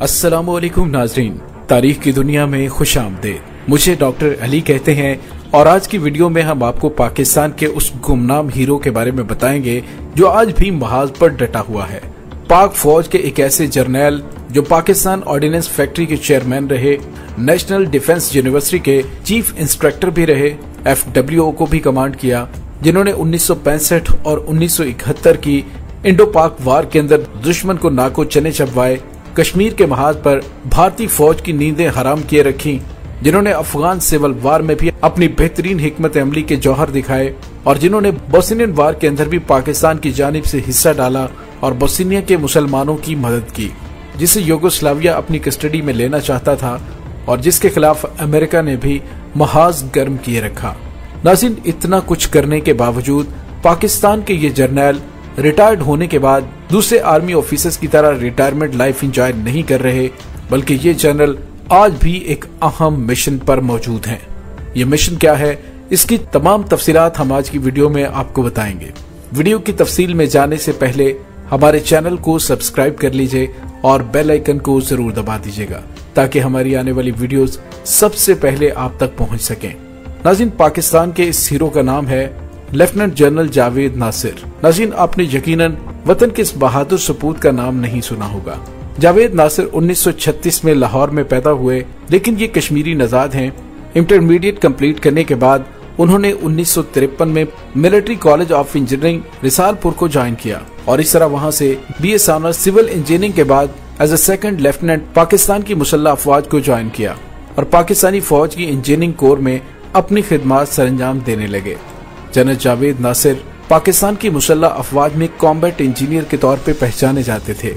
अस्सलामुअलैकुम नाजरीन, तारीख की दुनिया में खुश आमदीद। मुझे डॉक्टर अली कहते हैं और आज की वीडियो में हम आपको पाकिस्तान के उस गुमनाम हीरो के बारे में बताएंगे जो आज भी महाज पर डटा हुआ है। पाक फौज के एक ऐसे जर्नैल जो पाकिस्तान ऑर्डिनेंस फैक्ट्री के चेयरमैन रहे, नेशनल डिफेंस यूनिवर्सिटी के चीफ इंस्पेक्टर भी रहे, FWO को भी कमांड किया, जिन्होंने 1965 और 1971 की इंडो पाक वार के अंदर दुश्मन को नाको चने चबवाए, कश्मीर के महाज पर भारतीय फौज की नींदें हराम किए रखी, जिन्होंने अफगान सिविल वार में भी अपनी बेहतरीन हिकमत अमली के जौहर दिखाए और जिन्होंने बोस्नियन वार के अंदर भी पाकिस्तान की जानिब से हिस्सा डाला और बोस्निया के मुसलमानों की मदद की, जिसे यूगोस्लाविया अपनी कस्टडी में लेना चाहता था और जिसके खिलाफ अमेरिका ने भी महाज गर्म किए रखा। नाज़रीन, इतना कुछ करने के बावजूद पाकिस्तान के ये जर्नैल रिटायर्ड होने के बाद दूसरे आर्मी ऑफिसर्स की तरह रिटायरमेंट लाइफ एंजॉय नहीं कर रहे, बल्कि ये जनरल आज भी एक अहम मिशन पर मौजूद हैं। ये मिशन क्या है, इसकी तमाम तफसीलात हम आज की वीडियो में आपको बताएंगे। वीडियो की तफसील में जाने से पहले हमारे चैनल को सब्सक्राइब कर लीजिए और बेल आइकन को जरूर दबा दीजिएगा ताकि हमारी आने वाली वीडियोस सबसे पहले आप तक पहुंच सकें। नाज़रीन, पाकिस्तान के इस हीरो का नाम है लेफ्टिनेंट जनरल जावेद नासिर। नाज़रीन, आपने यकीनन वतन के इस बहादुर सपूत का नाम नहीं सुना होगा। जावेद नासिर 1936 में लाहौर में पैदा हुए, लेकिन ये कश्मीरी नजाद हैं। इंटरमीडिएट कंप्लीट करने के बाद उन्होंने 1953 में military college of engineering Risalpur को ज्वाइन किया और इस तरह वहां से BS ऑनर्स सिविल इंजीनियरिंग के बाद as a second lieutenant Pakistan की मुसल्लह अफवाज को ज्वाइन किया और पाकिस्तानी फौज की इंजीनियरिंग कोर में अपनी खिदमात सरंजाम देने लगे। जनरल जावेद नासिर पाकिस्तान की मुसल्लह अफवाज में कॉम्बैट इंजीनियर के तौर पे पहचाने जाते थे।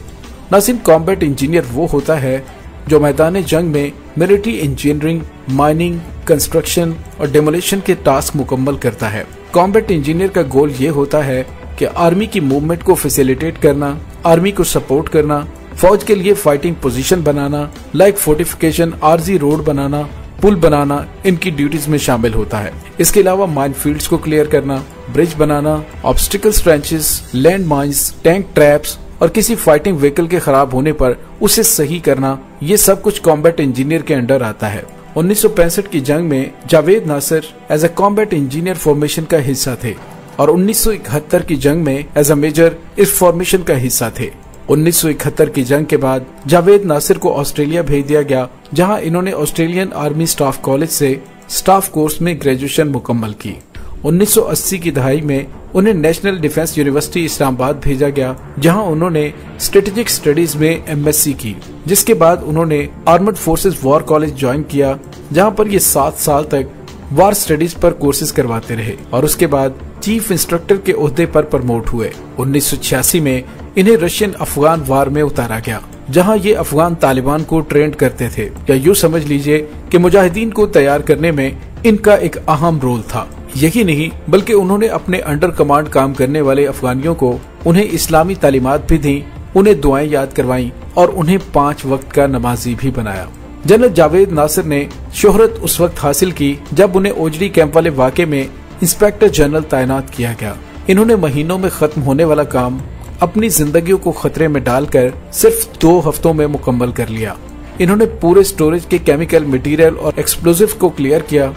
नाज़रीन, कॉम्बैट इंजीनियर वो होता है जो मैदान जंग में मिलिट्री इंजीनियरिंग, माइनिंग, कंस्ट्रक्शन और डेमोलिशन के टास्क मुकम्मल करता है। कॉम्बैट इंजीनियर का गोल ये होता है कि आर्मी की मूवमेंट को फैसिलिटेट करना, आर्मी को सपोर्ट करना, फौज के लिए फाइटिंग पोजीशन बनाना, लाइक फोर्टिफिकेशन, आरजी रोड बनाना, पुल बनाना इनकी ड्यूटीज में शामिल होता है। इसके अलावा माइन फील्ड्स को क्लियर करना, ब्रिज बनाना, obstacles, trenches, land mines, tank traps और किसी फाइटिंग व्हीकल के खराब होने पर उसे सही करना, ये सब कुछ कॉम्बैट इंजीनियर के अंडर आता है। 1965 की जंग में Javed Nasir as a combat engineer formation का हिस्सा थे और 1971 की जंग में एज ए मेजर इस फॉर्मेशन का हिस्सा थे। 1971 की जंग के बाद जावेद नासिर को ऑस्ट्रेलिया भेज दिया गया, जहां इन्होंने ऑस्ट्रेलियन आर्मी स्टाफ कॉलेज से स्टाफ कोर्स में ग्रेजुएशन मुकम्मल की। 1980 की दहाई में उन्हें नेशनल डिफेंस यूनिवर्सिटी इस्लामाबाद भेजा गया, जहां उन्होंने स्ट्रेटेजिक स्टडीज में MSc की, जिसके बाद उन्होंने armed forces war college join किया, जहां पर ये 7 साल तक वार स्टडीज पर कोर्सेज करवाते रहे और उसके बाद चीफ इंस्ट्रक्टर के ओहदे पर प्रमोट हुए। 1986 में इन्हें रशियन अफगान वार में उतारा गया, जहां ये अफगान तालिबान को ट्रेंड करते थे, या यूँ समझ लीजिए कि मुजाहिदीन को तैयार करने में इनका एक अहम रोल था। यही नहीं बल्कि उन्होंने अपने अंडर कमांड काम करने वाले अफगानियों को उन्हें इस्लामी तालीमात भी दी, उन्हें दुआएं याद करवाईं और उन्हें 5 वक्त का नमाजी भी बनाया। जनरल जावेद नासिर ने शोहरत उस वक्त हासिल की जब उन्हें ओजरी कैंप वाले वाक़े में इंस्पेक्टर जनरल तैनात किया गया। इन्होंने महीनों में खत्म होने वाला काम अपनी जिंदगियों को खतरे में डालकर सिर्फ 2 हफ्तों में मुकम्मल कर लिया। इन्होंने पूरे स्टोरेज के केमिकल मटेरियल और एक्सप्लोजिव को क्लियर किया।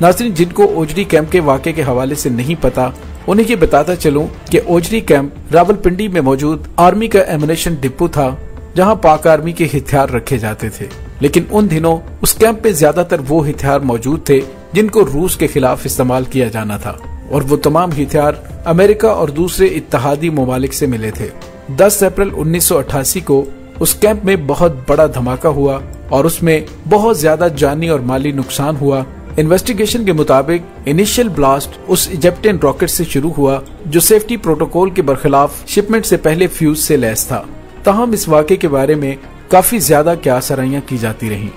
नाज़रीन, जिनको ओजरी कैंप के वाक़े के हवाले से नहीं पता, उन्हें ये बताता चलूं कि ओजरी कैंप रावलपिंडी में मौजूद आर्मी का एमुनेशन डिपो था, जहां पाक आर्मी के हथियार रखे जाते थे। लेकिन उन दिनों उस कैंप पे ज्यादातर वो हथियार मौजूद थे जिनको रूस के खिलाफ इस्तेमाल किया जाना था और वो तमाम हथियार अमेरिका और दूसरे इत्तेहादी ममालिक से मिले थे। 10 अप्रैल 1988 को उस कैंप में बहुत बड़ा धमाका हुआ और उसमें बहुत ज्यादा जानी और माली नुकसान हुआ। इन्वेस्टिगेशन के मुताबिक इनिशियल ब्लास्ट उस इजिप्टियन रॉकेट से शुरू हुआ जो सेफ्टी प्रोटोकॉल के बरखिलाफ शिपमेंट से पहले फ्यूज से लैस था। ताहम इस वाक़े के बारे में काफी ज्यादा क्यासराइयां की जाती रहीं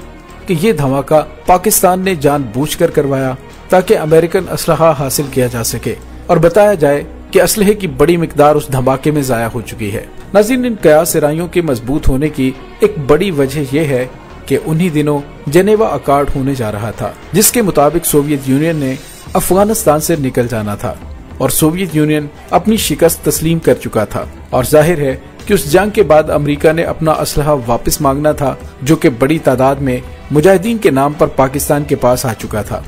कि ये धमाका पाकिस्तान ने जानबूझकर करवाया ताकि अमेरिकन असलहा हासिल किया जा सके और बताया जाए कि असलहे की बड़ी मिकदार उस धमाके में जाया हो चुकी है। नाज़रीन, इन क्यासराइयों के मजबूत होने की एक बड़ी वजह यह है कि उन्हीं दिनों जेनेवा अकॉर्ड होने जा रहा था, जिसके मुताबिक सोवियत यूनियन ने अफगानिस्तान से निकल जाना था और सोवियत यूनियन अपनी शिकस्त तस्लीम कर चुका था और जाहिर है कि उस जंग के बाद अमेरिका ने अपना असलहा वापस मांगना था, जो कि बड़ी तादाद में मुजाहिदीन के नाम पर पाकिस्तान के पास आ चुका था।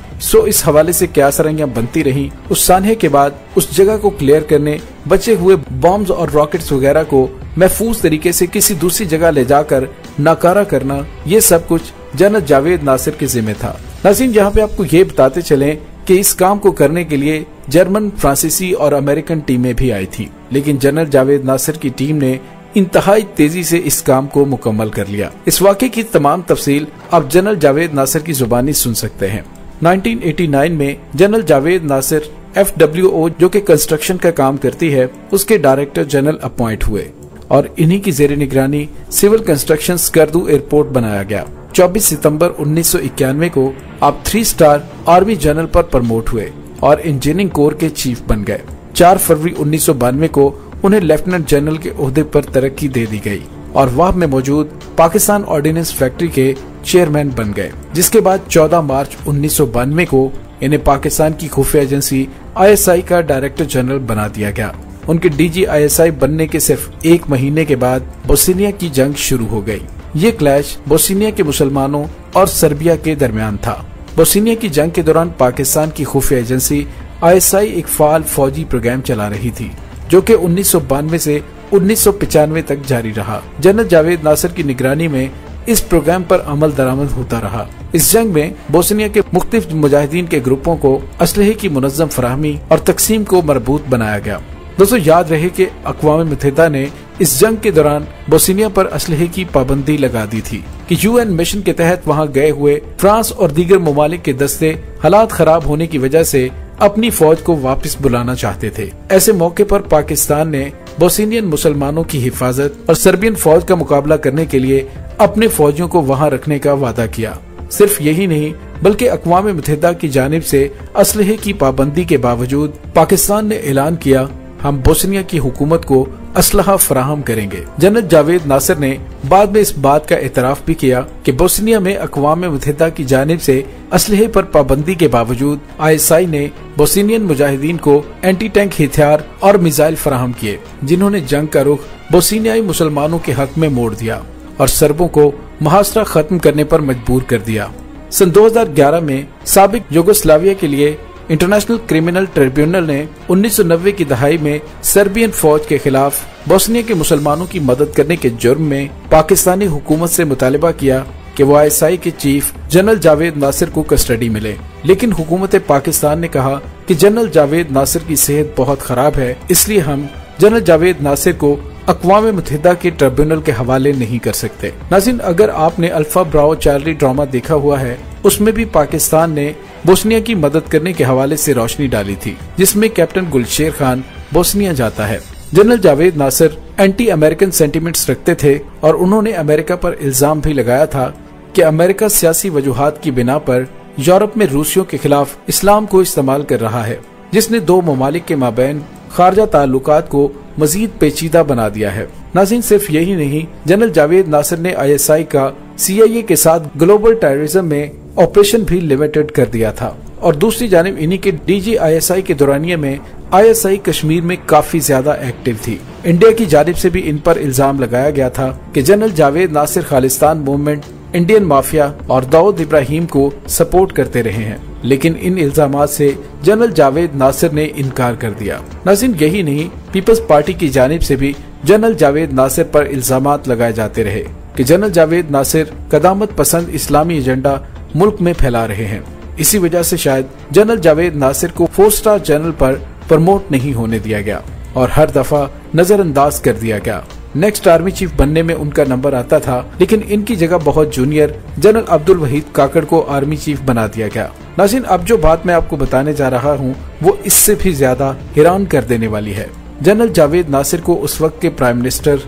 इस हवाले से क्या सरंगियां बनती रहीं। उस सानहे के बाद उस जगह को क्लियर करने, बचे हुए बॉम्ब्स और रॉकेट्स वगैरह को महफूज तरीके से किसी दूसरी जगह ले जाकर नाकारा करना, ये सब कुछ जनरल जावेद नासिर के जिम्मे था। नाज़रीन, यहाँ पे आपको ये बताते चलें कि इस काम को करने के लिए जर्मन, फ्रांसीसी और अमेरिकन टीमें भी आई थी, लेकिन जनरल जावेद नासिर की टीम ने इंतहाई तेजी से इस काम को मुकम्मल कर लिया। इस वाक़े की तमाम तफसील आप जनरल जावेद नासिर की जुबानी सुन सकते हैं। 1989 में जनरल जावेद नासिर FWO, जो कि कंस्ट्रक्शन का काम करती है, उसके डायरेक्टर जनरल अपॉइंट हुए और इन्हीं की जेर निगरानी सिविल कंस्ट्रक्शन स्कर्दू एयरपोर्ट बनाया गया। 24 सितंबर 1991 को आप 3 स्टार आर्मी जनरल पर प्रमोट हुए और इंजीनियरिंग कोर के चीफ बन गए। 4 फरवरी 1992 को उन्हें लेफ्टिनेंट जनरल के ओहदे पर तरक्की दे दी गई और वहां में मौजूद पाकिस्तान ऑर्डिनेंस फैक्ट्री के चेयरमैन बन गए, जिसके बाद 14 मार्च 1992 को इन्हें पाकिस्तान की खुफिया एजेंसी ISI का डायरेक्टर जनरल बना दिया गया। उनके DG ISI बनने के सिर्फ 1 महीने के बाद बोस्निया की जंग शुरू हो गई। ये क्लैश बोस्निया के मुसलमानों और सर्बिया के दरमियान था। बोस्निया की जंग के दौरान पाकिस्तान की खुफिया एजेंसी ISI एक फाल फौजी प्रोग्राम चला रही थी, जो कि 1992 से 1995 तक जारी रहा। जनरल जावेद नासिर की निगरानी में इस प्रोग्राम पर अमल दरामद होता रहा। इस जंग में बोस्निया के मुख्तलिफ मुजाहिदीन के ग्रुपों को असलहे की मुनज़्ज़म फराहमी और तकसीम को मरबूत बनाया गया। दोस्तों, याद रहे कि अक़वाम मुत्तहिदा ने इस जंग के दौरान बोस्निया पर असलहे की पाबंदी लगा दी थी कि UN मिशन के तहत वहां गए हुए फ्रांस और दीगर ममालिक के दस्ते हालात खराब होने की वजह से अपनी फौज को वापस बुलाना चाहते थे। ऐसे मौके पर पाकिस्तान ने बोस्नियन मुसलमानों की हिफाजत और सर्बियन फौज का मुकाबला करने के लिए अपने फौजियों को वहां रखने का वादा किया। सिर्फ यही नहीं, बल्कि अक़वाम मुत्तहिदा की जानिब से असलहे की पाबंदी के बावजूद पाकिस्तान ने ऐलान किया, हम बोस्निया की हुकूमत को असलहा फराहम करेंगे। जनरल जावेद नासिर ने बाद में इस बात का एतराफ भी किया कि बोस्निया में अक़वाम मुत्तहिदा की जानिब से असलहे पर पाबंदी के बावजूद ISI ने बोस्नियन मुजाहिदीन को एंटी टैंक हथियार और मिसाइल फराहम किए, जिन्होंने जंग का रुख बोस्नियाई मुसलमानों के हक में मोड़ दिया और सर्बों को मुहासरा खत्म करने पर मजबूर कर दिया। सन 2011 में साबिक यूगोस्लाविया के लिए इंटरनेशनल क्रिमिनल ट्रिब्यूनल ने 1990 की दहाई में सर्बियन फौज के खिलाफ बोस्निया के मुसलमानों की मदद करने के जुर्म में पाकिस्तानी हुकूमत से मुतालिबा किया कि वो ISI के चीफ जनरल जावेद नासिर को कस्टडी मिले, लेकिन हुकूमत पाकिस्तान ने कहा कि जनरल जावेद नासिर की सेहत बहुत खराब है, इसलिए हम जनरल जावेद नासिर को अक़वाम मुत्तहिदा के ट्रिब्यूनल के हवाले नहीं कर सकते। नाज़रीन, अगर आपने अल्फा ब्रावो चार्ली ड्रामा देखा हुआ है, उसमें भी पाकिस्तान ने बोस्निया की मदद करने के हवाले से रोशनी डाली थी, जिसमें कैप्टन गुलशेर खान बोस्निया जाता है। General Javed Nasir anti American sentiments रखते थे और उन्होंने अमेरिका पर इल्जाम भी लगाया था कि अमेरिका सियासी वजूहात की बिना पर यूरोप में रूसियों के खिलाफ इस्लाम को इस्तेमाल कर रहा है, जिसने दो ममालिक के माबैन खारजा ताल्लुकात को मजीद पेचीदा बना दिया है। नाज़रीन, सिर्फ यही नहीं, जनरल जावेद नासिर ने ISI का CIA के साथ ग्लोबल टेररिज्म में ऑपरेशन भी लिमिटेड कर दिया था और दूसरी जानिब इन्हीं के DG ISI के दौरानिये में ISI कश्मीर में काफी ज्यादा एक्टिव थी। इंडिया की जानिब से भी इन पर इल्जाम लगाया गया था कि general Javed Nasir Khalistan movement, Indian mafia और दाऊद इब्राहिम को सपोर्ट करते रहे हैं, लेकिन इन इल्जामात से जनरल जावेद नासिर ने इनकार कर दिया। नाज़रीन, यही नहीं, पीपल्स पार्टी की जानिब से भी जनरल जावेद नासिर पर इल्जामात लगाए जाते रहे कि जनरल जावेद नासिर कदामत पसंद इस्लामी एजेंडा मुल्क में फैला रहे हैं। इसी वजह से शायद जनरल जावेद नासिर को 4 स्टार जनरल पर प्रमोट नहीं होने दिया गया और हर दफा नजरअंदाज कर दिया गया। नेक्स्ट आर्मी चीफ बनने में उनका नंबर आता था, लेकिन इनकी जगह बहुत जूनियर जनरल अब्दुल वहीद काकड़ को आर्मी चीफ बना दिया गया। नाज़रीन, अब जो बात मैं आपको बताने जा रहा हूँ वो इससे भी ज्यादा हैरान कर देने वाली है। जनरल जावेद नासिर को उस वक्त के प्राइम मिनिस्टर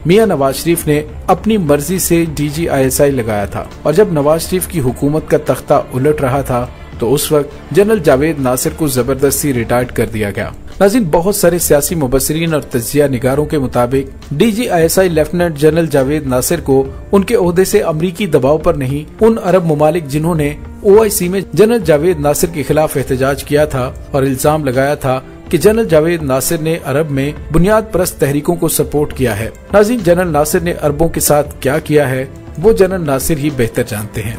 मियां नवाज शरीफ ने अपनी मर्जी से DG ISI लगाया था और जब नवाज शरीफ की हुकूमत का तख्ता उलट रहा था तो उस वक्त जनरल जावेद नासिर को जबरदस्ती रिटायर्ड कर दिया गया। नाज़रीन, बहुत सारे सियासी मुबस्सिरीन और तज्जिया निगारों के मुताबिक DG ISI lieutenant general Javed Nasir को उनके ओहदे से अमरीकी दबाव पर नहीं, उन अरब ममालिक जिन्होंने OIC में जनरल जावेद नासिर के खिलाफ एहतजाज किया था और इल्जाम लगाया था कि जनरल जावेद नासिर ने अरब में बुनियाद परस्त तहरीकों को सपोर्ट किया है। नाज़रीन, जनरल नासिर ने अरबों के साथ क्या किया है वो जनरल नासिर ही बेहतर जानते हैं।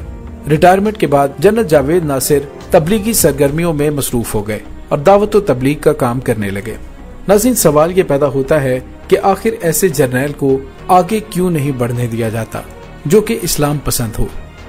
रिटायरमेंट के बाद जनरल जावेद नासिर तबलीगी सरगर्मियों में मसरूफ हो गए और दावत व तबलीग का काम करने लगे। नाज़रीन, सवाल ये पैदा होता है कि आखिर ऐसे जर्नैल को आगे क्यों नहीं बढ़ने दिया जाता जो कि इस्लाम पसंद हो।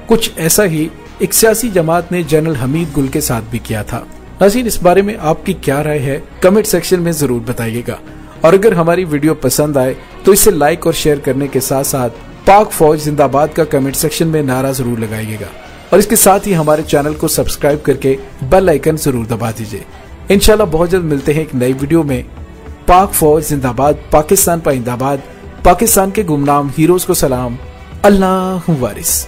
कुछ ऐसा ही एक सियासी जमात ने जनरल हमीद गुल के साथ भी किया था। नाज़रीन, इस बारे में आपकी क्या राय है कमेंट सेक्शन में जरूर बताइएगा। और अगर हमारी वीडियो पसंद आए तो इसे लाइक और शेयर करने के साथ साथ पाक फौज जिंदाबाद का कमेंट सेक्शन में नारा जरूर लगाइएगा। और इसके साथ ही हमारे चैनल को सब्सक्राइब करके बेल आइकन जरूर दबा दीजिए। इंशाल्लाह बहुत जल्द मिलते हैं एक नई वीडियो में। पाक फौज जिंदाबाद, पाकिस्तान पाइंदाबाद, पाकिस्तान के गुमनाम हीरोज को सलाम, अल्लाह वारिस।